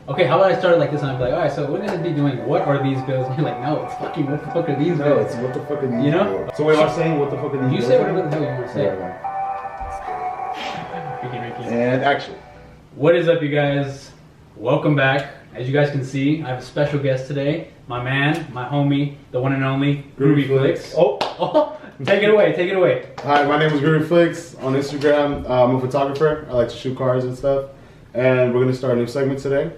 Okay, how about I start it like this and I'm like, alright, so we're gonna be doing what are these bills? And you're like, no, it's fucking what the fuck are these bills? No, it's what the fuck are these You know? bills? So wait, I'm saying what the fuck are these bills? You say whatever the hell you want to say. Yeah. And action. What is up, you guys? Welcome back. As you guys can see, I have a special guest today. My man, my homie, the one and only Groovy Flicks. Oh, take it away, take it away. Hi, my name is Groovy Flicks on Instagram. I'm a photographer. I like to shoot cars and stuff. And we're gonna start a new segment today.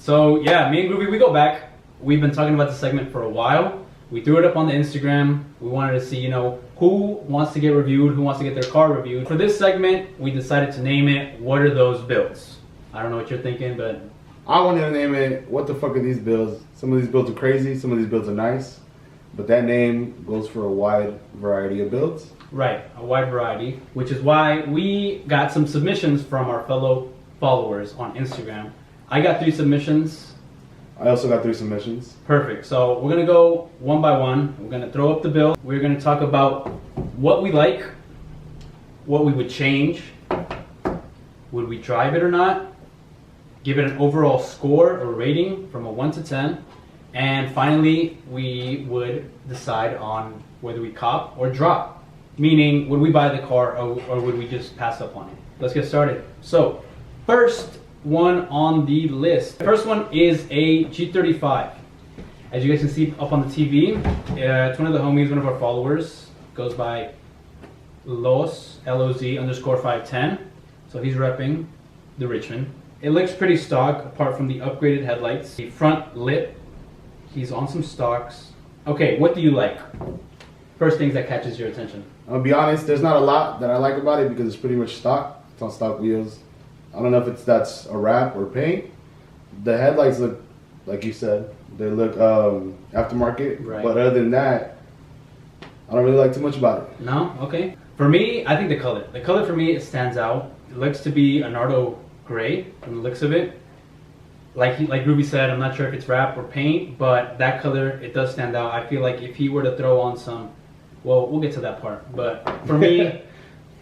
So yeah, me and Groovy, we go back. We've been talking about the segment for a while. We threw it up on the Instagram. We wanted to see, who wants to get reviewed, who wants to get their car reviewed. For this segment, we decided to name it, What Are Those Builds? I don't know what you're thinking, but... I wanted to name it, What the Fuck Are These Builds? Some of these builds are crazy, some of these builds are nice. But that name goes for a wide variety of builds. Right, a wide variety, which is why we got some submissions from our fellow followers on Instagram. I got 3 submissions. I also got 3 submissions. Perfect. So we're gonna go one by one. We're gonna throw up the bill. We're gonna talk about what we like, what we would change, would we drive it or not, give it an overall score or rating from a 1 to 10, and finally we would decide on whether we cop or drop. Meaning, would we buy the car or would we just pass up on it? Let's get started. So, first one on the list. The first one is a G35. As you guys can see up on the TV, it's one of the homies, one of our followers, goes by Los, L-O-Z _510. So he's repping the Richmond. It looks pretty stock apart from the upgraded headlights. The front lip, he's on some stocks. Okay, what do you like? First things that catches your attention. I'll be honest, there's not a lot that I like about it because it's pretty much stock. It's on stock wheels. I don't know if that's a wrap or paint. The headlights look, like you said, they look aftermarket. Right. But other than that, I don't really like too much about it. No? Okay. For me, I think the color. The color for me, it stands out. It looks to be a Nardo gray from the looks of it. Like Ruby said, I'm not sure if it's wrap or paint, but that color, it does stand out. I feel like if he were to throw on some, well, we'll get to that part. But for me,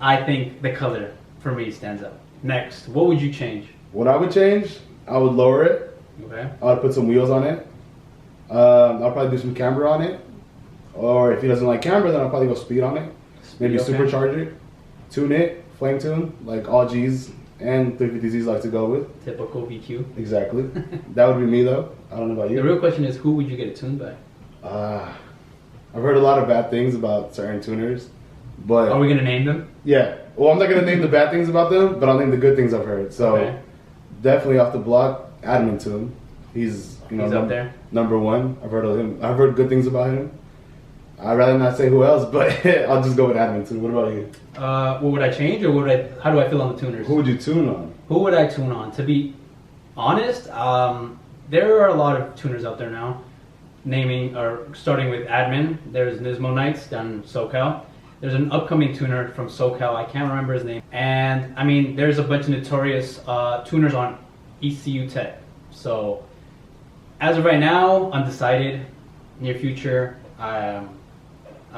I think the color for me stands out. Next, what would you change? What I would change, I would lower it. Okay. I would put some wheels on it. I'll probably do some camber on it. Or if he doesn't like camber, then I'll probably go speed on it. Maybe okay. supercharge it. Tune it, flame tune, like all G's and 350Zs like to go with. Typical VQ. Exactly. That would be me though. I don't know about you. The real question is, who would you get it tuned by? I've heard a lot of bad things about certain tuners, but... Are we going to name them? Yeah. Well, I'm not going to name the bad things about them, but I'll name the good things I've heard. So, okay. Definitely off the block, Admin Tune. He's up there. Number 1. I've heard of him. I've heard good things about him. I'd rather not say who else, but I'll just go with Admin Tune. What about you? What would I change, or how do I feel on the tuners? Who would you tune on? Who would I tune on? To be honest, there are a lot of tuners out there now. Starting with Admin, there's Nismo Knights down in SoCal. There's an upcoming tuner from SoCal, I can't remember his name. And I mean, there's a bunch of notorious tuners on ECU Tech. So, as of right now, undecided. Near future, I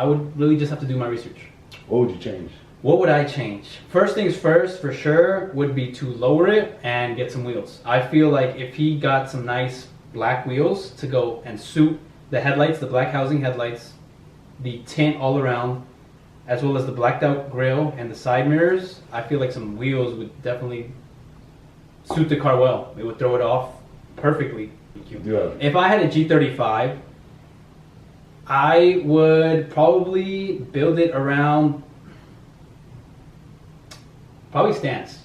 would really just have to do my research. What would you change? What would I change? First things first, for sure, would be to lower it and get some wheels. I feel like if he got some nice black wheels to go and suit the headlights, the black housing headlights, the tint all around, as well as the blacked out grille and the side mirrors, I feel like some wheels would definitely suit the car well. It would throw it off perfectly. Yeah. If I had a G35, I would probably build it around probably stance.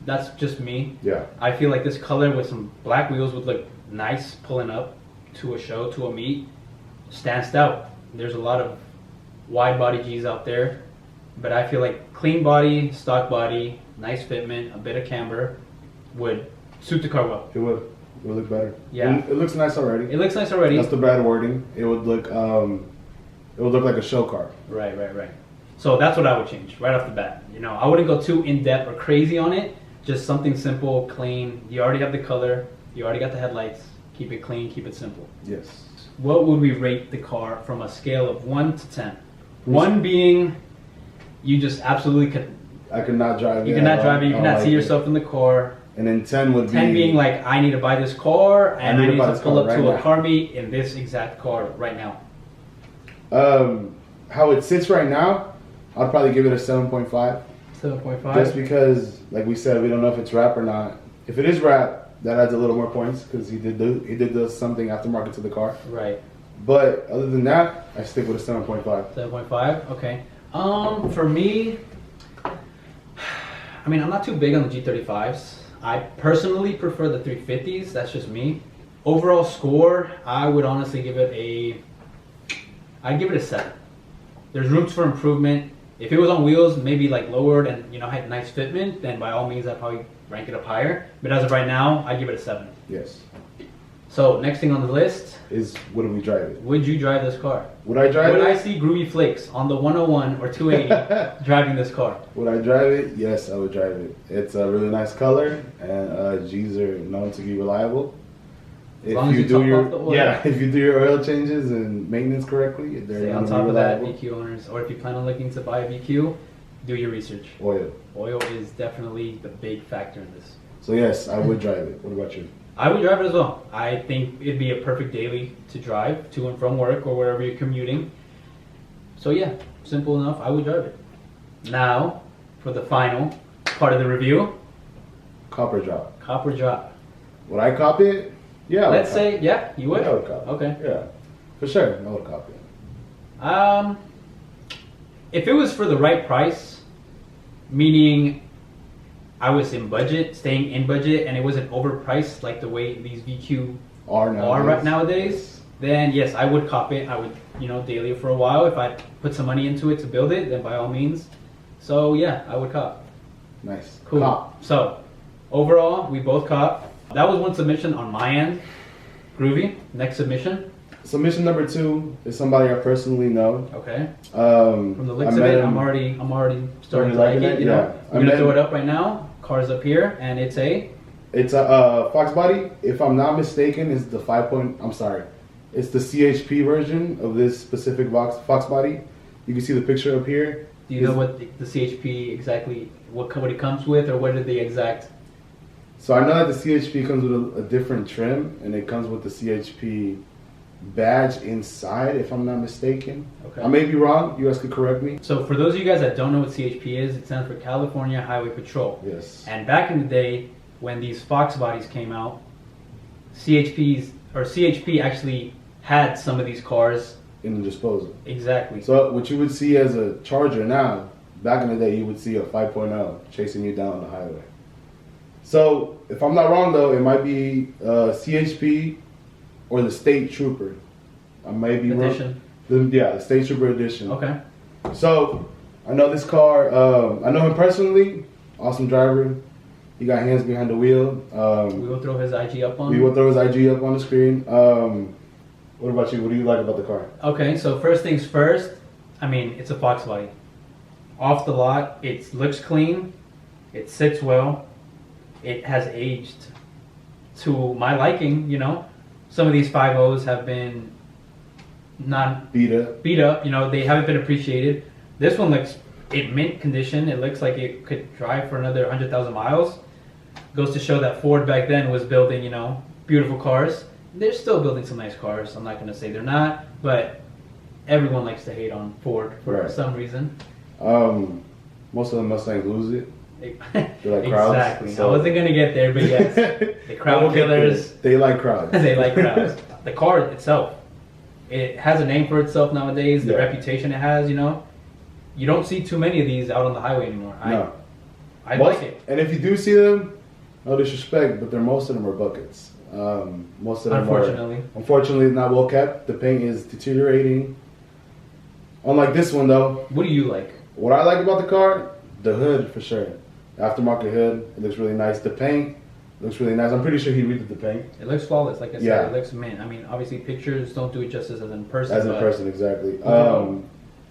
That's just me. Yeah. I feel like this color with some black wheels would look nice pulling up to a show, to a meet. Stanced out. There's a lot of wide body G's out there, but I feel like clean body, stock body, nice fitment, a bit of camber would suit the car well. It would. It would look better. Yeah. It looks nice already. It looks nice already. That's the bad wording. It would look like a show car. Right. So that's what I would change right off the bat. I wouldn't go too in depth or crazy on it. Just something simple, clean. You already have the color. You already got the headlights. Keep it clean. Keep it simple. Yes. What would we rate the car from a scale of 1 to 10? 1 being you just absolutely could. I could not drive it. You cannot drive it. You cannot see yourself in the car. And then 10 would 10 be being like, I need to buy this car, and I need to pull up right to now. a car meet in this exact car right now. How it sits right now, I'd probably give it a 7.5. 7.5. Just because, like we said, we don't know if it's rap or not. If it is rap, that adds a little more points because he did do something aftermarket to the car. Right. But other than that, I stick with a 7.5. 7.5. Okay. For me, I mean, I'm not too big on the G35s. I personally prefer the 350s. That's just me. Overall score, I would honestly give it I'd give it a 7. There's rooms for improvement. If it was on wheels, maybe like lowered and had nice fitment, then by all means I'd probably rank it up higher. But as of right now, I'd give it a 7. Yes. So next thing on the list is would we drive it? Would you drive this car? Would I drive it? Would I see Groovy Flakes on the 101 or 280 driving this car? Would I drive it? Yes, I would drive it. It's a really nice color, and G's are known to be reliable. As long as you top off the oil. if you do your oil changes and maintenance correctly, they're Stay on top of that, VQ owners. Or if you plan on looking to buy a VQ, do your research. Oil. Oil is definitely the big factor in this. So yes, I would drive it. What about you? I would drive it as well. I think it'd be a perfect daily to drive to and from work or wherever you're commuting. So yeah, simple enough. I would drive it. Now, for the final part of the review. Copper drop. Copper drop. Would I copy it? Yeah. Let's say, yeah, you would? Yeah, I would copy. Okay. Yeah, for sure. I would copy it. If it was for the right price, meaning I was in budget, staying in budget, and it wasn't overpriced like the way these VQ are right nowadays, then yes, I would cop it. I would, daily for a while. If I put some money into it to build it, then by all means. So yeah, I would cop. Nice. Cool. Cop. So overall, we both cop. That was one submission on my end. Groovy, next submission. Submission number 2 is somebody I personally know. Okay. From the looks of it, I'm already starting to like it. Yeah. I'm gonna throw it up right now. Car's up here, and it's a Fox body. If I'm not mistaken, it's the it's the CHP version of this specific Fox body. You can see the picture up here. Do you know what the CHP exactly what it comes with, or what are the exact? So I know that the CHP comes with a different trim, and it comes with the CHP badge inside, if I'm not mistaken. Okay. I may be wrong. You guys could correct me. So for those of you guys that don't know what CHP is, it stands for California Highway Patrol. Yes. And back in the day, when these Fox bodies came out, CHP actually had some of these cars In the disposal. Exactly. So what you would see as a Charger now, back in the day, you would see a 5.0 chasing you down the highway. So if I'm not wrong, though, it might be CHP or the State Trooper. I may be Edition. wrong. The State Trooper Edition. Okay. So I know this car. I know him personally. Awesome driver. He got hands behind the wheel. We will throw his IG up on. We will throw his IG up on the screen. What about you? What do you like about the car? Okay, so first things first. I mean, it's a Fox body. Off the lot, it looks clean. It sits well. It has aged to my liking. You know, some of these 5.0s have been not beat up. You know, they haven't been appreciated. This one looks in mint condition. It looks like it could drive for another 100,000 miles. Goes to show that Ford back then was building, you know, beautiful cars. They're still building some nice cars. I'm not going to say they're not, but everyone likes to hate on Ford for some reason. Most of the Mustangs lose it. They're like crowds. Exactly. So. I wasn't going to get there, but yes. The crowd killers. They like crowds. They like crowds. The car itself, it has a name for itself nowadays. The reputation it has, you know. You don't see too many of these out on the highway anymore. No. I like it. And if you do see them, no disrespect, but most of them are buckets. Most of them unfortunately not well kept. The paint is deteriorating. Unlike this one though. What do you like? What I like about the car, the hood for sure. Aftermarket hood, it looks really nice. The paint looks really nice. I'm pretty sure he redid the paint. It looks flawless, like I said. It looks mint. I mean, obviously pictures don't do it justice as in person. As in person, exactly.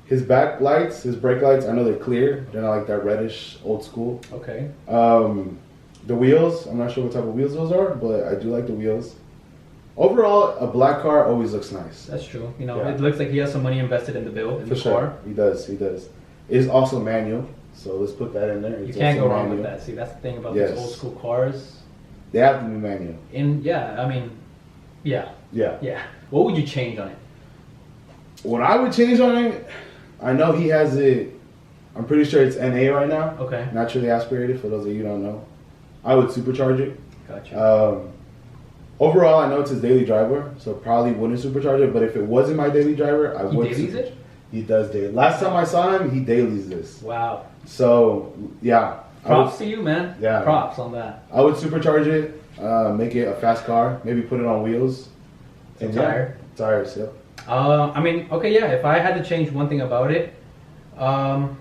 His back lights, his brake lights, I know they're clear. They're not like that reddish old school. Okay. The wheels, I'm not sure what type of wheels those are, but I do like the wheels. Overall, a black car always looks nice. That's true. You know, it looks like he has some money invested in the build, in the car. He does. It is also manual. So let's put that in there. You It's can't also go wrong with manual. that. See, that's the thing about Yes. these old school cars. They have to be manual. I mean, yeah. Yeah. What would you change on it? What I would change on it, I know he has it. I'm pretty sure it's NA right now. Okay. Naturally aspirated. For those of you who don't know, I would supercharge it. Gotcha. Overall, I know it's his daily driver, so probably wouldn't supercharge it. But if it wasn't my daily driver, I would. He dailies it? He does daily. Last time I saw him, he dailies this. Wow. So yeah. Props to you, man. Yeah. Props on that. I would supercharge it, make it a fast car, maybe put it on wheels. And tires, yeah. I mean, okay, yeah. If I had to change one thing about it, man,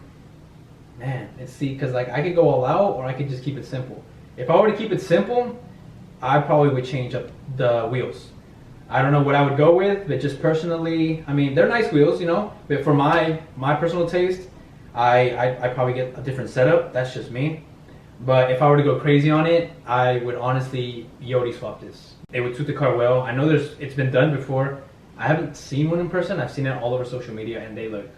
let's see, because like I could go all out, or I could just keep it simple. If I were to keep it simple, I probably would change up the wheels. I don't know what I would go with, but just personally, I mean, they're nice wheels, you know. But for my personal taste, I probably get a different setup. That's just me. But if I were to go crazy on it, I would honestly Yodi swap this. It would suit the car well. I know it's been done before. I haven't seen one in person. I've seen it all over social media, and they look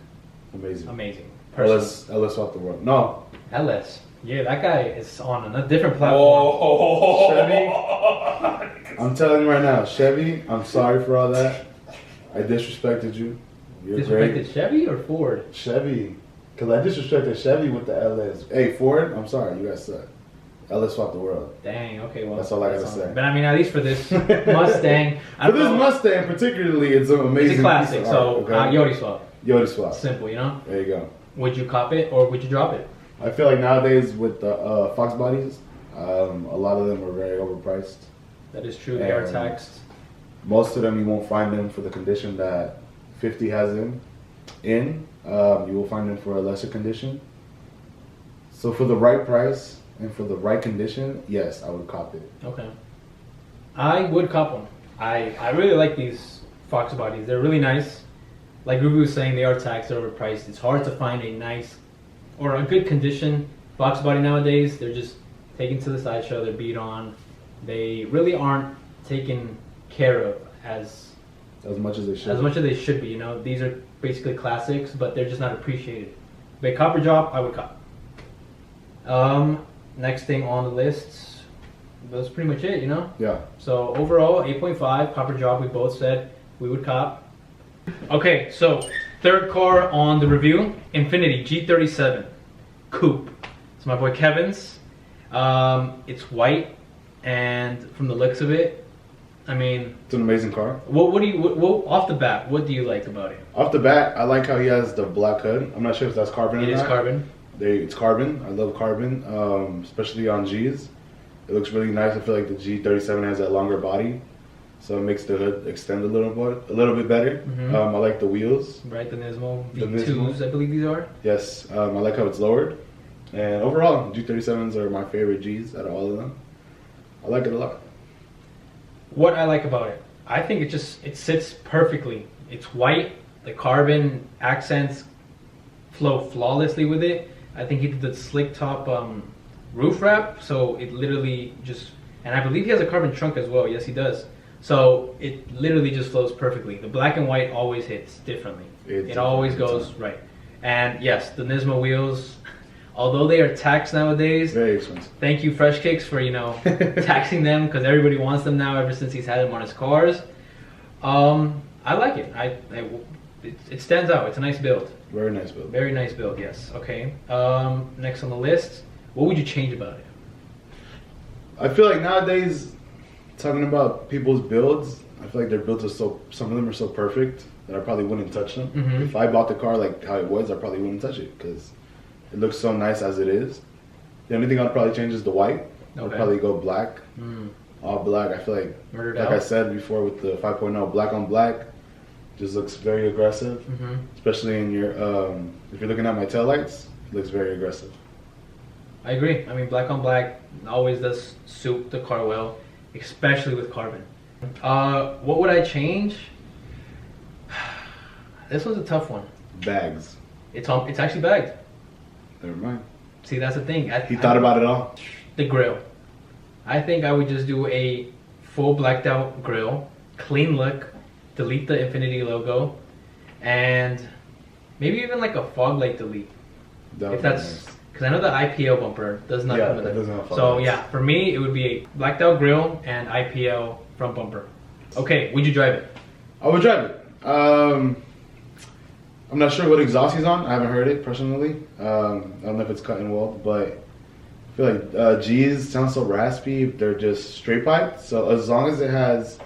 amazing. LS off the world. No. LS. Yeah, that guy is on a different platform. Oh, Chevy. I'm telling you right now, Chevy, I'm sorry for all that. I disrespected you. You're Disrespected great. Chevy or Ford? Chevy. Because I disrespected Chevy with the LS. Hey, Ford, I'm sorry. You guys suck. LS swapped the world. Dang, okay, well. That's all I gotta say. But I mean, at least for this Mustang. For this Mustang particularly, it's an amazing It's a classic, piece of art, so okay? Yodi swap. Yodi swap. Simple, you know? There you go. Would you cop it or would you drop it? I feel like nowadays with the Fox bodies, a lot of them are very overpriced. That is true, they are taxed. Most of them you won't find them for the condition that 50 has them in. You will find them for a lesser condition. So for the right price and for the right condition, yes, I would cop it. Okay. I would cop one. I really like these Fox bodies. They're really nice. Like Groovy was saying, they are taxed, they're overpriced. It's hard to find a nice or a good condition Fox body nowadays. They're just taken to the sideshow, they're beat on. They really aren't taken care of as much as they should. As much as they should be, you know. These are basically classics, but they're just not appreciated. But copper drop, I would cop. Next thing on the list, that's pretty much it, you know? Yeah. So overall, 8.5, copper drop, we both said we would cop. Okay, so third car on the review, Infiniti G37 Coupe. It's my boy Kevin's. It's white, and from the looks of it, I mean, it's an amazing car. What off the bat, what do you like about it? Off the bat, I like how he has the black hood. I'm not sure if that's carbon or not. It is carbon. It's carbon. I love carbon, especially on G's. It looks really nice. I feel like the G37 has that longer body, so it makes the hood extend a little bit better. Mm-hmm. I like the wheels. Right, the Nismo V2s, I believe these are. Yes, I like how it's lowered. And overall, G37s are my favorite Gs out of all of them. I like it a lot. What I like about it, I think it sits perfectly. It's white, the carbon accents flow flawlessly with it. I think he did the slick top roof wrap, so it literally just, and I believe he has a carbon trunk as well. Yes, he does. So it literally just flows perfectly. The black and white always hits differently. It always goes right. And yes, the Nismo wheels, although they are taxed nowadays, very expensive. Thank you, Fresh Kicks, for taxing them, because everybody wants them now ever since he's had them on his cars. I like it. It stands out. It's a nice build. Very nice build. Very nice build. Yes. Okay. Next on the list, what would you change about it? I feel like nowadays, talking about people's builds, I feel like their builds are some of them are so perfect that I probably wouldn't touch them. Mm-hmm. If I bought the car like how it was, I probably wouldn't touch it because it looks so nice as it is. The only thing I'd probably change is the white. Okay. I'd probably go black. All black. I feel like, I said before with the 5.0, black on black just looks very aggressive. Mm-hmm. Especially in your, if you're looking at my taillights, it looks very aggressive. I agree. I mean, black on black always does suit the car well, especially with carbon. What would I change? This was a tough one. Bags. It's actually bagged. Never mind. See, that's the thing. He thought about it all. The grill. I think I would just do a full blacked out grill, clean look, delete the Infiniti logo, and maybe even like a fog light delete. If that's Because I know the IPL bumper does not come with it. Doesn't have fog So lights. yeah, for me it would be a blacked out grille and IPL front bumper. Okay, would you drive it? I would drive it. I'm not sure what exhaust he's on. I haven't heard it personally. I don't know if it's cut and weld, but I feel like G's sound so raspy. They're just straight pipe. So as long as it has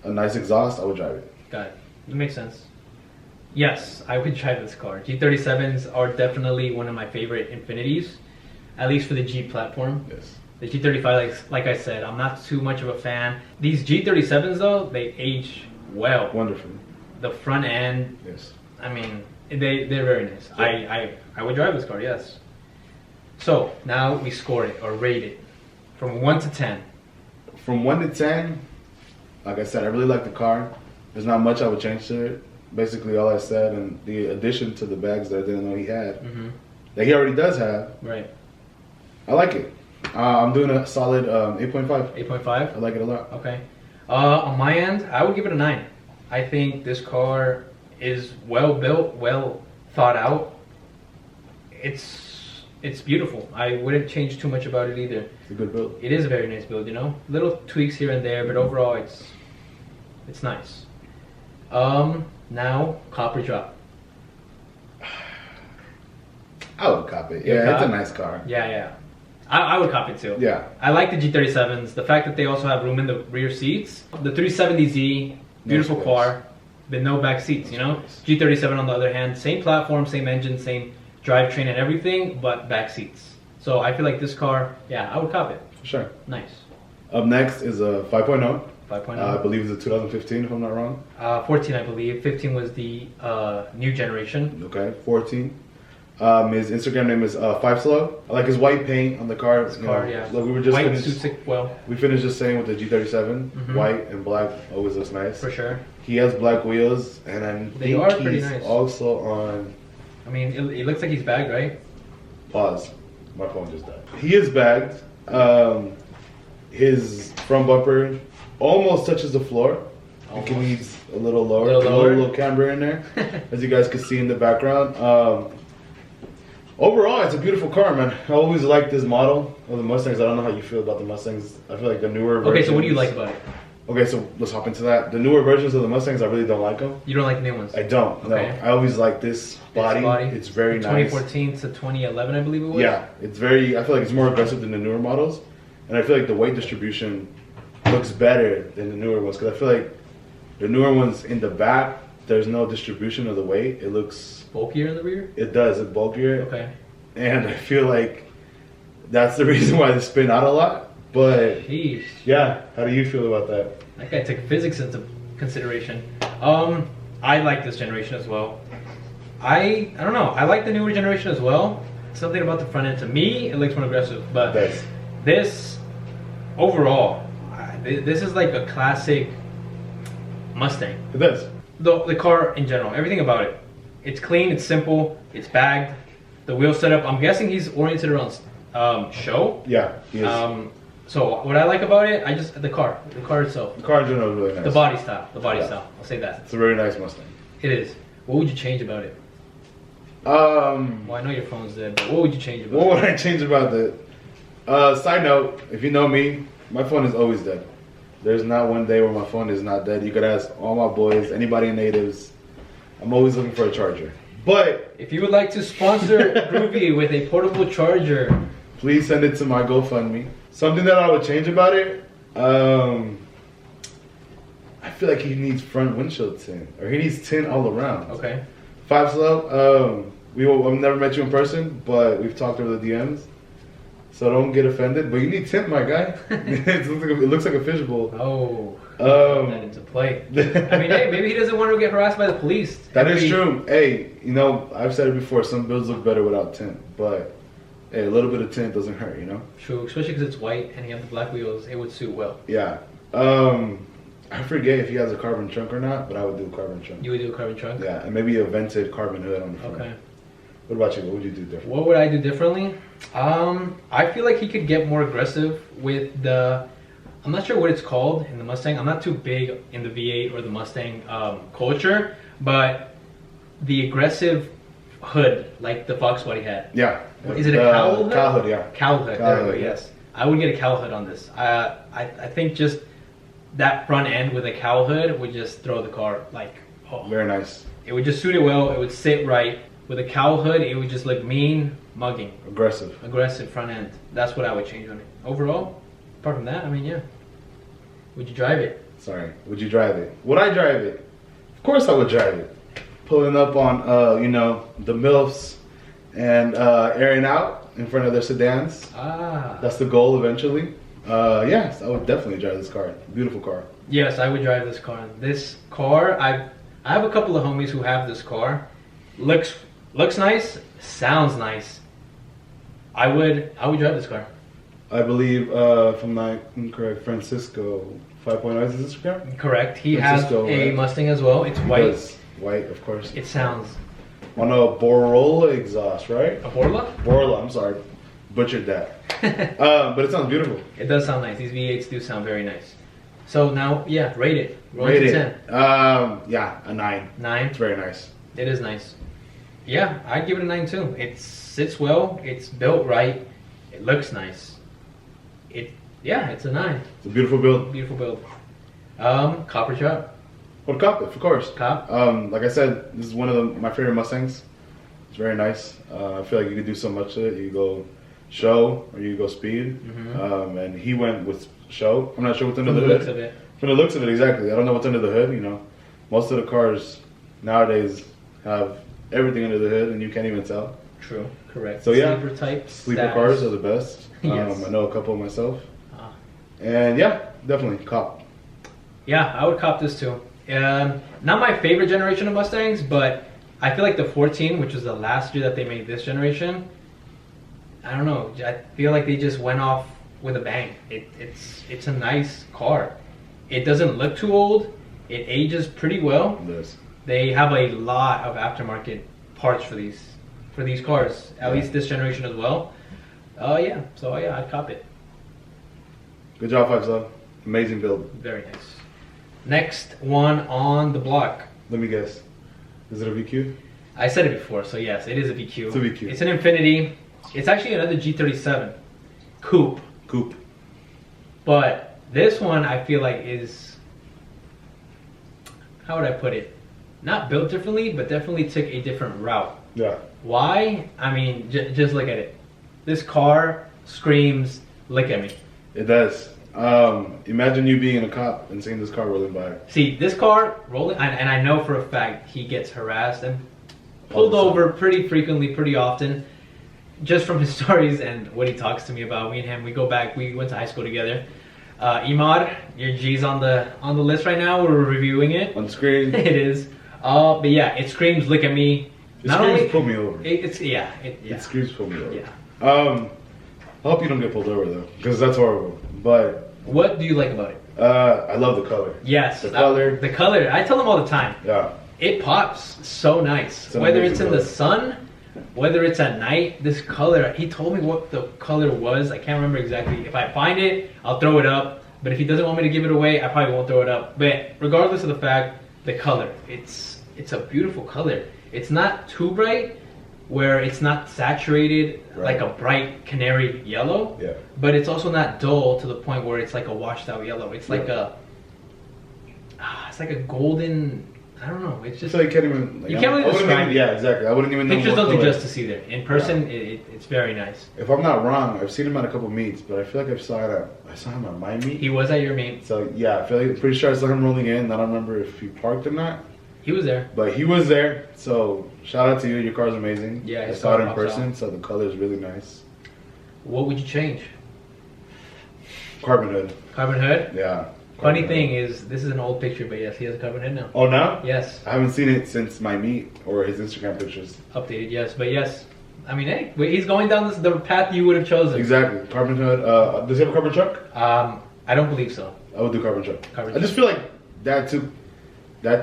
a nice exhaust, I would drive it. Got it. It makes sense. Yes, I would drive this car. G37s are definitely one of my favorite Infinities, at least for the G platform. Yes. The G35, like I said, I'm not too much of a fan. These G37s though, they age well. Wonderful. The front end, Yes. I mean, they're very nice. Yeah. I would drive this car, yes. So now we score it or rate it from 1 to 10. From 1 to 10, like I said, I really like the car. There's not much I would change to it. Basically, all I said, and the addition to the bags that I didn't know he had, that he already does have. Right. I like it. I'm doing a solid 8.5. 8.5? I like it a lot. Okay. On my end, I would give it a 9. I think this car is well built, well thought out. It's beautiful. I wouldn't change too much about it either. It's a good build. It is a very nice build, you know. Little tweaks here and there, but overall it's nice. Now copper drop. I would cop it. You Yeah, it's cop? a nice car. Yeah. I would cop it too. Yeah. I like the G37s. The fact that they also have room in the rear seats. The 370Z, beautiful Nice. car, but no back seats, you know? G37 on the other hand, same platform, same engine, same drivetrain and everything, but back seats. So I feel like this car, yeah, I would cop it. For sure. Nice. Up next is a 5.0. 5.0. I believe it's a 2015, if I'm not wrong. 14, I believe. 15 was the new generation. Okay, 14. His Instagram name is 5slow. I like his white paint on the car. This car, yeah. Like we were just White finished, suits it well, we finished just saying with the G37, white and black always looks nice. for sure. He has black wheels, and then They are pretty nice. Also on I mean, it looks like he's bagged, right? pause. My phone just died. He is bagged. His front bumper almost touches the floor. I think it Almost. needs a little lower. A little lower? A little camber in there, as you guys can see in the background. Overall, it's a beautiful car, man. I always liked this model of the Mustangs. I don't know how you feel about the Mustangs. I feel like the newer versions. Okay, so what do you like about it? Okay, so let's hop into that. The newer versions of the Mustangs, I really don't like them. You don't like the new ones? I don't. Okay. No, I always like this body. It's very nice. 2014 to 2011, I believe it was. Yeah, it's very. I feel like it's more aggressive than the newer models, and I feel like the weight distribution looks better than the newer ones because I feel like the newer ones in the back, there's no distribution of the weight. It looks. Bulkier in the rear? It does. It's bulkier. Okay. And I feel like that's the reason why they spin out a lot. But Sheesh. yeah, how do you feel about that? That guy took physics into consideration. I like this generation as well. I don't know. I like the newer generation as well. Something about the front end to me, it looks more aggressive. But That's this, overall, this is like a classic Mustang. it does. The car in general, everything about it. It's clean, it's simple, it's bagged. The wheel setup, I'm guessing he's oriented around show. Yeah, he is. So what I like about it, the car itself. The car in general is really nice. The body style, Yeah. style. I'll say that. It's a very nice Mustang. It is. What would you change about it? Well, I know your phone's dead, but what would you change about What it? would I change about that? Side note, if you know me, my phone is always dead. There's not one day where my phone is not dead. You could ask all my boys, anybody in natives. I'm always looking for a charger. But If you would like to sponsor Groovy with a portable charger, please send it to my GoFundMe. Something that I would change about it, I feel like he needs front windshield tint, or he needs tint all around. okay. 5slow, I've never met you in person, but we've talked over the DMs, so don't get offended. But you need tint, my guy. It looks like a fishbowl. Oh, that into play. I mean, hey, maybe he doesn't want to get harassed by the police. That is true. Hey, I've said it before. Some builds look better without tint, but hey, a little bit of tint doesn't hurt, True, especially because it's white and you have the black wheels. It would suit well. Yeah. I forget if he has a carbon trunk or not, but I would do a carbon trunk. You would do a carbon trunk? Yeah, and maybe a vented carbon hood on the front. Okay. What about you? What would you do different? What would I do differently? I feel like he could get more aggressive with I'm not sure what it's called in the Mustang. I'm not too big in the V8 or the Mustang culture, but the aggressive hood, like the Fox body had. Yeah. Is it a cowl hood? Cowl hood, yeah. Cowl hood, Cowl there we hood, go, yes. I would get a cowl hood on this. I think just that front end with a cowl hood would just throw the car like, oh. Very nice. It would just suit it well, it would sit right. With a cowl hood, it would just look mean, mugging. Aggressive front end. That's what I would change on it. Overall, apart from that, I mean, yeah. Would you drive it? Sorry, would you drive it? Would I drive it? Of course I would drive it. Pulling up on, you know, the MILFs and airing out in front of their sedans. Ah. That's the goal eventually. Yes, I would definitely drive this car. Beautiful car. Yes, I would drive this car. This car, I have a couple of homies who have this car. Looks nice, sounds nice. I would drive this car. I believe, if I'm not incorrect, Francisco 5.0 is his Instagram? Correct. He Francisco, has a right? Mustang as well. It's white. Yes, white, of course. It sounds. On a Borolla exhaust, right? A Borla? Borolla, I'm sorry. Butchered that. But it sounds beautiful. It does sound nice. These V8s do sound very nice. So now, yeah, rate it. Roll Rate it to it. 10. Yeah, a 9. 9? It's very nice. It is nice. Yeah, I'd give it a 9 too. It sits well. It's built right. It looks nice. Yeah, it's a 9. It's a beautiful build. Beautiful build. Copper chop. Would cop it, of course. Cop. Like I said, this is one of my favorite Mustangs. It's very nice. I feel like you could do so much with it. You could go show or you could go speed. Mm-hmm. And he went with show. I'm not sure what's under From the the hood. looks of it. From the looks of it, exactly. I don't know what's under the hood. You know, most of the cars nowadays have everything under the hood, and you can't even tell. True. Correct. So yeah, Sleeper type. sleeper status. cars are the best. Yes. I know a couple myself. Ah. And yeah, definitely cop. Yeah, I would cop this too. Not my favorite generation of Mustangs, but I feel like the 14, which was the last year that they made this generation, I don't know. I feel like they just went off with a bang. It's a nice car. It doesn't look too old. It ages pretty well. Yes. They have a lot of aftermarket parts for these cars. At least this generation as well. Yeah. So yeah, I'd cop it. Good job, 5-star. Amazing build. Very nice. Next one on the block. Let me guess. Is it a VQ? I said it before, so yes, it is a VQ. It's a VQ. It's an Infinity. It's actually another G37 coupe. Coupe. But this one I feel like is, how would I put it? Not built differently, but definitely took a different route. Yeah. Why? I mean, just look at it. This car screams, look at me. It does. Imagine you being a cop and seeing this car rolling by. See, this car rolling, and I know for a fact he gets harassed and pulled over pretty frequently, pretty often. Just from his stories and what he talks to me about. Me and him, we go back, we went to high school together. Imad, your G's on the list right now. We're reviewing it. On screen. It is. But yeah, it screams, look at me. It screams, pull me over. It screams, pull me over. Yeah. I hope you don't get pulled over though, because that's horrible. But what do you like about it? I love the color. Yes, the color. The color. I tell them all the time. Yeah. It pops so nice. It's whether it's in color. the sun, whether it's at night. This color. He told me what the color was. I can't remember exactly. If I find it, I'll throw it up. But if he doesn't want me to give it away, I probably won't throw it up. But regardless of the fact, the color. It's a beautiful color. It's not too bright, where it's not saturated like a bright canary yellow. Yeah. But it's also not dull to the point where it's like a washed out yellow. It's like it's like a golden. I don't know. It's just. So you can't even. Like, you can't really describe it. Yeah, exactly. I wouldn't even know. Pictures what don't do color. justice either. In person, it's very nice. If I'm not wrong, I've seen him at a couple meets, but I feel like I saw him at my meet. He was at your meet. So yeah, I feel like pretty sure I saw him rolling in. I don't remember if he parked or not. He was there. But he was there. So shout out to you. Your car's amazing. Yeah, I his saw car it in pops person, out. so the color is really nice. What would you change? Carbon hood. Carbon hood? Yeah. Funny Carbon thing hood. is, this is an old picture, but yes, he has a carbon hood now. Oh, now? Yes. I haven't seen it since my meet or his Instagram pictures. Updated, yes. But yes, I mean, hey, he's going down the path you would have chosen. Exactly. Carbon hood. Does he have a carbon truck? I don't believe so. I would do carbon truck. Carbon I just feel like that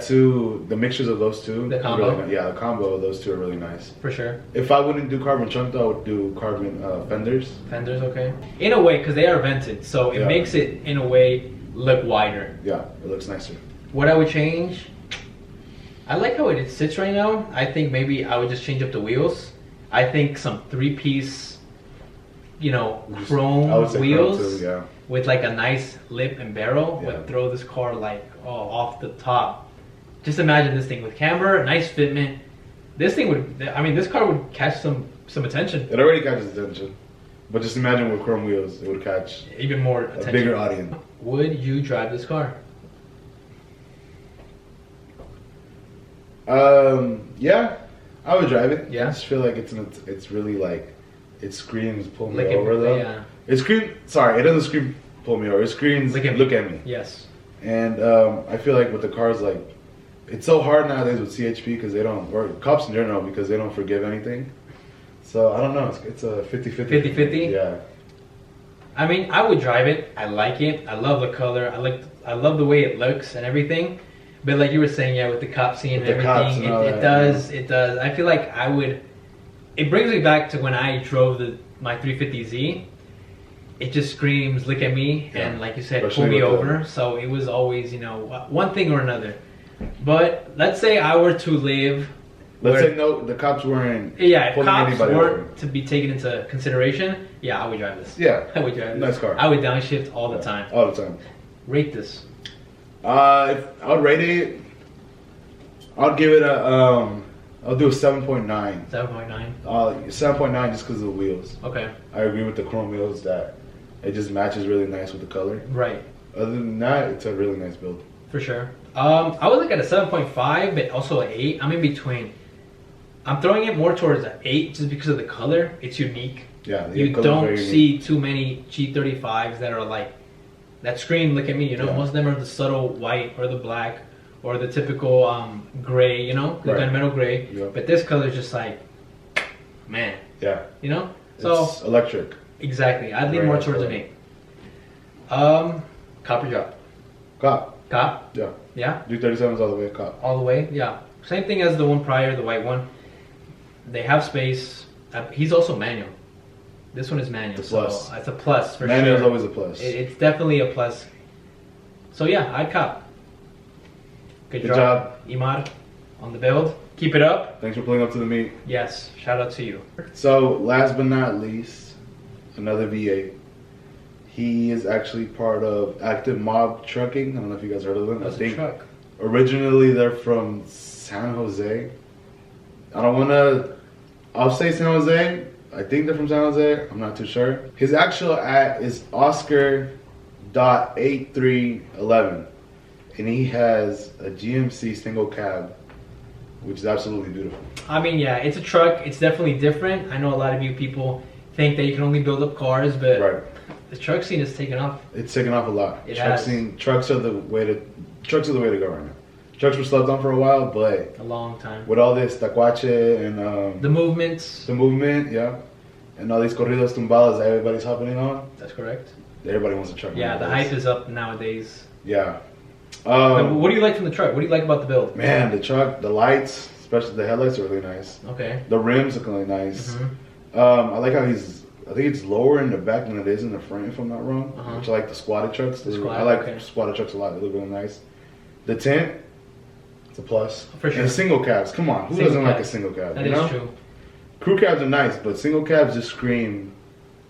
too, the mixtures of those two. The combo? Really nice. Yeah, the combo of those two are really nice. For sure. If I wouldn't do carbon trunk though, I would do carbon fenders. Fenders, okay. In a way, because they are vented, so it makes it, in a way, look wider. Yeah, it looks nicer. What I would change, I like how it sits right now. I think maybe I would just change up the wheels. I think some 3-piece, you know, I chrome would say wheels chrome too, yeah. with like a nice lip and barrel Yeah. would throw this car like off the top. Just imagine this thing with camber, nice fitment. This thing would, I mean, this car would catch some attention. It already catches attention. But just imagine with chrome wheels, it would catch Even more attention. a bigger audience. Would you drive this car? Yeah, I would drive it. Yeah? I just feel like it's really like, it screams pull me Look at over me, though. yeah. It screams, sorry, it doesn't scream pull me over. It screams Look at me. look at me. Yes. And I feel like with the cars, like, it's so hard nowadays with CHP because they don't, or cops in general, because they don't forgive anything. So I don't know, it's a 50-50. 50-50? Yeah. I mean, I would drive it. I like it. I love the color. I love the way it looks and everything. But like you were saying, yeah, with the cop scene and With the cops everything, and all it that, does. It does. I feel like I would. It brings me back to when I drove my 350Z. It just screams, "Look at me!" Yeah. And like you said, Especially pull me with over. So it was always, you know, one thing or another. But let's say I were to live. Let's where- say no, the cops weren't Yeah, if pulling cops anybody weren't over. to be taken into consideration, yeah, I would drive this. Yeah. I would drive this. Nice car. I would downshift all the time. All the time. Rate this. If I would rate it, I'll give it I'll do a 7.9. 7.9. 7.9 just because of the wheels. Okay. I agree with the chrome wheels that it just matches really nice with the color. Right. Other than that, it's a really nice build. For sure. I would look at a 7.5, but also an 8. I'm in between. I'm throwing it more towards an 8 just because of the color. It's unique. Yeah, the You color's don't very see too many G35s that are like, that scream, look at me, you know? Yeah. Most of them are the subtle white or the black or the typical gray, you know? The Right. gunmetal gray. Yeah. But this color is just like, man, Yeah, you know? So, it's electric. exactly. I'd lean Very more nice towards an color. 8. Copper drop. Cop. Cop? Yeah. Yeah? G37's all the way cop. All the way, yeah. Same thing as the one prior, the white one. They have space. He's also manual. This one is manual. It's a plus. So it's a plus for Manual's sure. always a plus. It's definitely a plus. So yeah, I'd cop. Good Good job, Imar, on the build. Keep it up. Thanks for pulling up to the meet. Yes, shout out to you. So, last but not least, another V8. He is actually part of Active Mob Trucking. I don't know if you guys heard of them. That's I a think truck. originally they're from San Jose. I don't want to. I'll say San Jose. I think they're from San Jose. I'm not too sure. His actual @ is Oscar.8311, and he has a GMC single cab, which is absolutely beautiful. I mean, yeah, it's a truck. It's definitely different. I know a lot of you people think that you can only build up cars, but Right. the truck scene is taking off. It's taken off a lot. It has. Trucks are the way to go right now. Trucks were slept on for a while, but A long time. with all this tacuache and The movements. the movement, yeah, and all these corridos tumbadas that everybody's hopping on, That's correct. everybody wants a truck. Yeah, the nowadays. hype is up nowadays. Yeah. But what do you like from the truck? What do you like about the build? Man, the truck, the lights, especially the headlights, are really nice. Okay. The rims look really nice. Mhm. I like how I think it's lower in the back than it is in the front, if I'm not wrong. Uh-huh. Which I like the squatted trucks. The squatted, I like okay. squatted trucks a lot. They look really nice. The tint, it's a plus. For sure. And single cabs, come on, who Single doesn't like a cabs. single cab? That you is know? true. Crew cabs are nice, but single cabs just scream.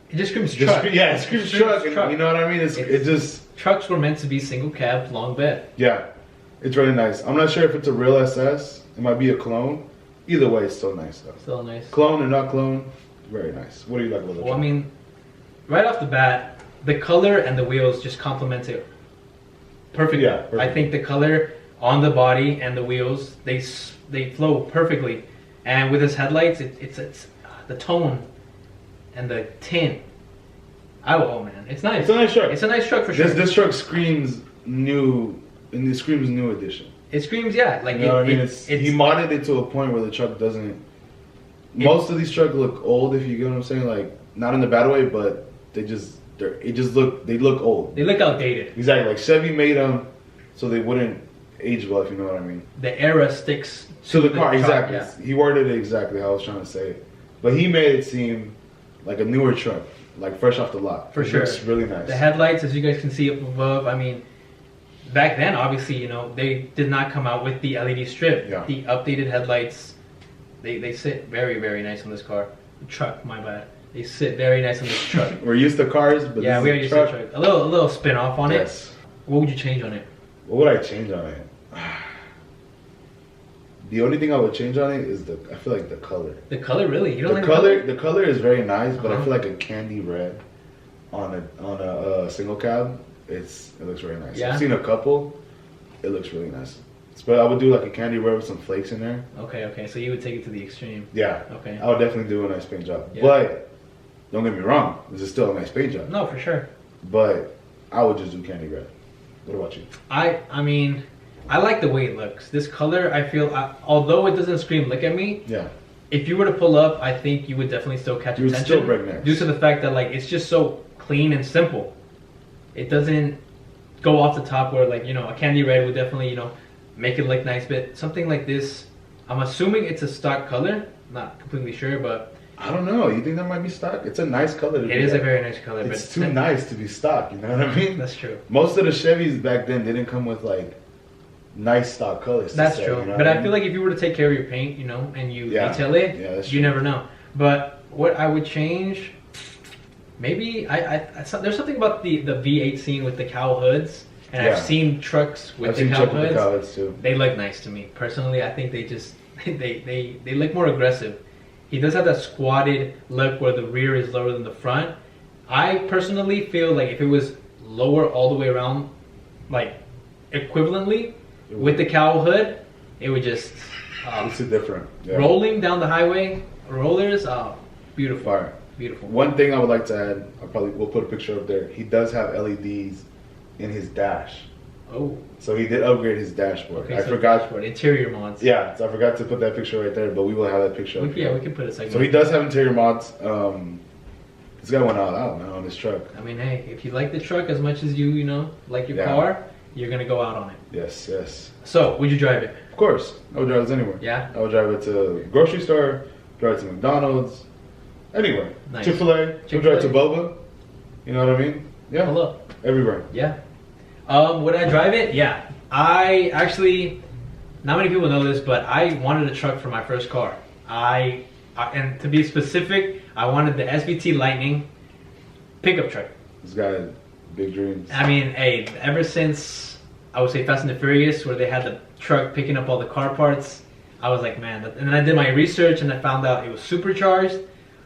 It just screams Just truck. yeah, it screams truck. And, truck. you know what I mean? It just Trucks were meant to be single cab, long bed. yeah, it's really nice. I'm not sure if it's a real SS. It might be a clone. Either way, it's still nice though. Still nice. Clone or not clone, very nice. What do you like about the Well, I truck? mean, right off the bat, the color and the wheels just complement it perfectly. Yeah, perfect. I think the color on the body and the wheels, they flow perfectly. And with his headlights, it's the tone and the tint. Oh man, it's nice. It's a nice truck. It's a nice truck for sure. This truck screams new, and it screams new edition. It screams, yeah. Like You know what I mean? it's He modded it to a point where the truck doesn't. Most of these trucks look old, if you get what I'm saying. Like not in a bad way, but they look old. they look outdated. Exactly. Like Chevy made them so they wouldn't age well, if you know what I mean. The era sticks So the car, truck, exactly. yeah. He worded it exactly how I was trying to say it, but he made it seem like a newer truck, like fresh off the lot. For It sure. looks really nice. The headlights, as you guys can see up above, I mean, back then, obviously, you know, they did not come out with the LED strip. Yeah. The updated headlights They sit very, very nice on this car. Truck, my bad. They sit very nice on this truck. We're used to cars, but Yeah, this we is are a used to truck. a truck. A little spin off on Yes. it. What would you change on it? What would I change on it? The only thing I would change on it is I feel like the color. The color, really? You don't The like color, the color is very nice, but I Uh-huh. feel like a candy red on a single cab. It looks very nice. Yeah? I've seen a couple. It looks really nice. But I would do like a candy red with some flakes in there. Okay. So you would take it to the extreme. Yeah. Okay. I would definitely do a nice paint job. Yeah. But don't get me wrong, this is still a nice paint job. No, for sure. But I would just do candy red. What about you? I mean, I like the way it looks. This color, I feel, although it doesn't scream "look at me," Yeah. if you were to pull up, I think you would definitely still catch You would attention. still break necks. Due to the fact that like it's just so clean and simple. It doesn't go off the top where like, you know, a candy red would definitely, you know, make it look nice, but something like this, I'm assuming it's a stock color. Not completely sure, but I don't know. You think that might be stock? It's a nice color. it is a very nice color. It's but too nice to be stock. You know what I mean? That's true. Most of the Chevys back then didn't come with like nice stock colors. That's say, true. you know But what I feel like if you were to take care of your paint, you know, and you Yeah. detail it, Yeah, that's you true. never know. But what I would change, maybe there's something about the V8 scene with the cowl hoods, and Yeah. I've seen trucks with I've the seen cowl Chuck with hoods. the cow hoods too. They look nice to me personally. I think they just they look more aggressive. He does have that squatted look where the rear is lower than the front. I personally feel like if it was lower all the way around, like equivalently with the cowl hood, it would just It's too different. Yeah. rolling down the highway, rollers, beautiful, Fire. beautiful. One thing I would like to add, we'll put a picture up there. He does have LEDs in his dash, Oh, so he did upgrade his dashboard. okay. I so forgot. dashboard, interior mods. Yeah, so I forgot to put that picture right there, but we will have that picture. up Yeah, here. we can put a segment. So he does have interior mods. This guy went all out, man, on this truck. I mean, hey, if you like the truck as much as you know, like your Yeah. car, you're gonna go out on it. Yes, yes. So, would you drive it? Of course, I would drive this anywhere. Yeah. I would drive it to a grocery store, drive it to McDonald's, anywhere. Nice. Chick-fil-A, we'll drive it to Boba. You know what I mean? Yeah. Hello. Everywhere. Yeah. Would I drive it? Yeah. I actually, not many people know this, but I wanted a truck for my first car. And to be specific, I wanted the SVT Lightning pickup truck. This guy had big dreams. I mean, hey, ever since I would say Fast and the Furious, where they had the truck picking up all the car parts, I was like, man. And then I did my research and I found out it was supercharged.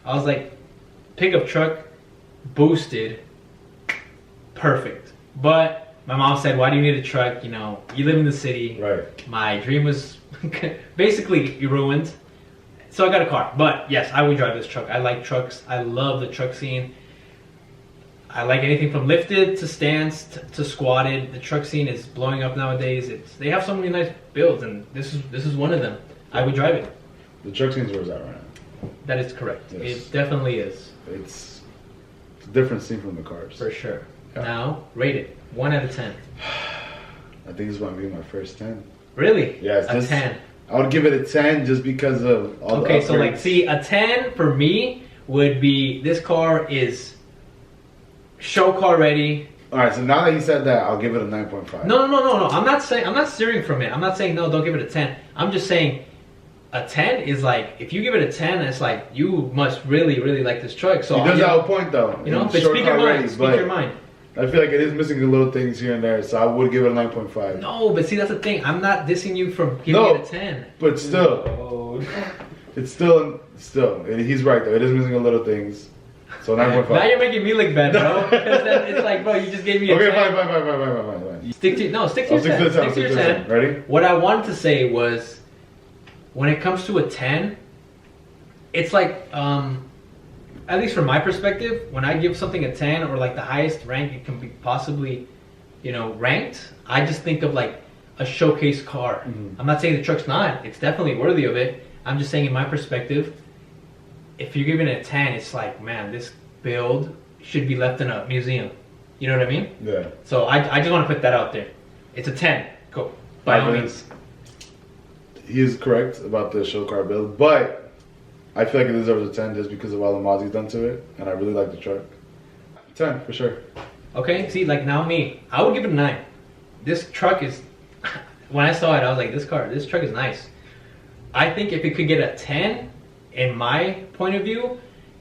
I was like, pickup truck, boosted, perfect. But my mom said, why do you need a truck? You know, you live in the city. Right. My dream was basically ruined. So I got a car. But yes, I would drive this truck. I like trucks. I love the truck scene. I like anything from lifted to stance to squatted. The truck scene is blowing up nowadays. They have so many nice builds, and this is one of them. I would drive it. The truck scene's where it's at right now. That is correct. Yes. It definitely is. It's a different scene from the cars. For sure. Yeah. Now, rate it. 1 out of 10. I think this might be my first 10. Really? Yes, A this- 10. I would give it a 10 just because of all Okay, the so like, upgrades. see, a 10 for me would be, this car is show car ready. Alright, so now that you said that, I'll give it a 9.5. No. I'm not steering from it. I'm not saying, no, don't give it a 10. I'm just saying, a 10 is like, if you give it a 10, it's like, you must really, really like this truck. So, He does you know, have a point though. You know, in but short speak your car mind. ready, Speak but your mind. I feel like it is missing the little things here and there, so I would give it a 9.5. No, but see, that's the thing. I'm not dissing you from giving No. it a 10. But still, No. it's still, and he's right though. It is missing a little things. So 9.5. Now you're making me look bad, bro. Because then it's like, bro, you just gave me a Okay, 10. fine. Stick to your I'll 10. stick to the 10. Stick to your 10. Ready? What I wanted to say was, when it comes to a 10, it's like, at least from my perspective, when I give something a 10 or like the highest rank it can be possibly, you know, ranked, I just think of like a showcase car. Mhm. I'm not saying the truck's not. It's definitely worthy of it. I'm just saying in my perspective, if you're giving it a 10, it's like, man, this build should be left in a museum. You know what I mean? Yeah. So I just want to put that out there. It's a 10. Go. By all means. He is correct about the show car build, but I feel like it deserves a 10 just because of all the mods he's done to it, and I really like the truck. 10 for sure. Okay, see, like now me, I would give it a 9. This truck is, when I saw it, I was like, this truck is nice. I think if it could get a 10, in my point of view,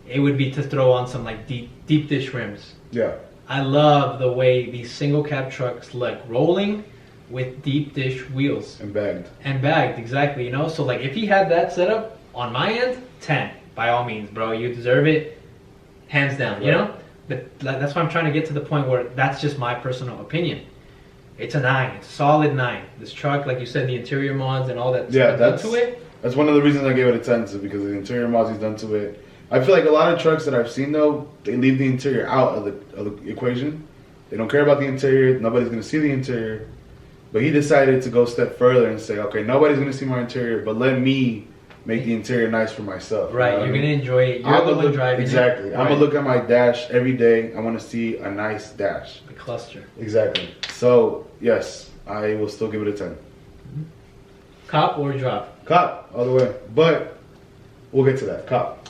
it would be to throw on some like deep dish rims. Yeah. I love the way these single cab trucks look, rolling with deep dish wheels. And bagged. And bagged, exactly, you know? So like if he had that setup on my end, 10, by all means, bro. You deserve it, hands down, you know? But that's why I'm trying to get to the point where that's just my personal opinion. It's a 9, it's a solid 9. This truck, like you said, the interior mods and all that stuff done to it. That's one of the reasons I gave it a 10, is because of the interior mods he's done to it. I feel like a lot of trucks that I've seen though, they leave the interior out of the equation. They don't care about the interior. Nobody's gonna see the interior. But he decided to go a step further and say, okay, nobody's gonna see my interior, but let me make the interior nice for myself. Right, you're gonna enjoy it. You're the one driving. Exactly. Right. I'm gonna look at my dash every day. I want to see a nice dash. The cluster. Exactly. So yes, I will still give it a 10. Cop or drop? Cop all the way, but we'll get to that. Cop.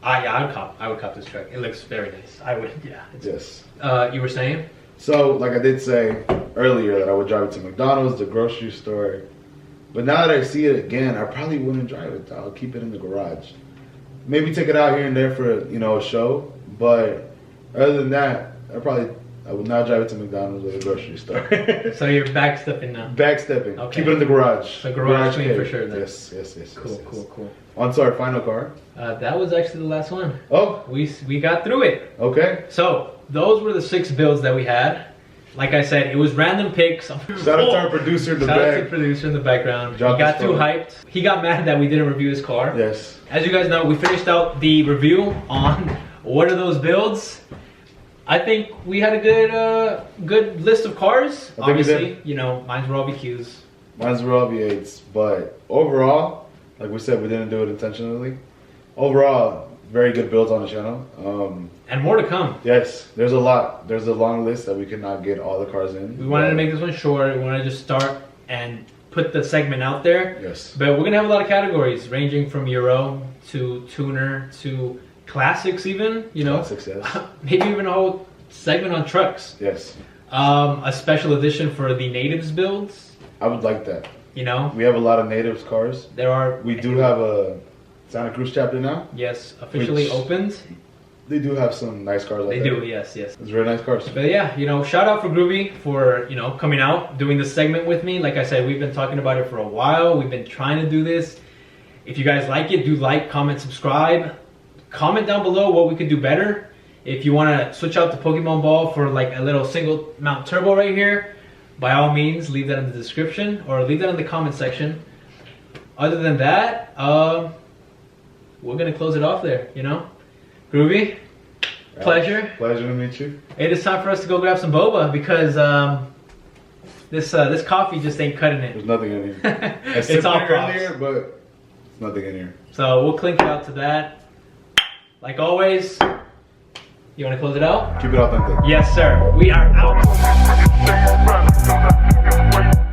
I would cop this truck. It looks very nice. I would, yeah. Yes. You were saying? So, like I did say earlier, that I would drive it to McDonald's, the grocery store. But now that I see it again, I probably wouldn't drive it. I'll keep it in the garage. Maybe take it out here and there for a show. But other than that, I would not drive it to McDonald's or the grocery store. So you're backstepping now? Backstepping. Okay. Keep it in the garage. So garage clean for sure then. Yes. Cool. On to our final car. That was actually the last one. Oh. We got through it. Okay. So those were the 6 builds that we had. Like I said, it was random picks. Shout out to our producer in the back. Shout out to the producer in the background. He got too hyped. He got mad that we didn't review his car. Yes. As you guys know, we finished out the review on what are those builds. I think we had a good list of cars. I think we Obviously, mines were all BQs. Mine's were all V8s, but overall, like we said, we didn't do it intentionally. Overall, very good builds on the channel. And more to come. Yes, there's a lot. There's a long list that we could not get all the cars in. We wanted to make this one short. We wanted to just start and put the segment out there. Yes. But we're going to have a lot of categories ranging from Euro to tuner to classics even, Classics, yes. Maybe even a whole segment on trucks. Yes. A special edition for the natives builds. I would like that. We have a lot of natives cars. We do have a Santa Cruz chapter now. Yes, officially opened. They do have some nice cars out there. They do, yes. It's very nice cars. But yeah, shout out for Groovy for, coming out, doing this segment with me. Like I said, we've been talking about it for a while. We've been trying to do this. If you guys like it, do like, comment, subscribe. Comment down below what we could do better. If you want to switch out the Pokemon ball for like a little single mount turbo right here, by all means, leave that in the description or leave that in the comment section. Other than that, we're going to close it off there, Groovy, pleasure. Pleasure to meet you. It is time for us to go grab some boba because this coffee just ain't cutting it. There's nothing in here. It's all props. Earlier, but there's nothing in here. So we'll clink it out to that. Like always, you want to close it out? Keep it authentic. Yes, sir. We are out.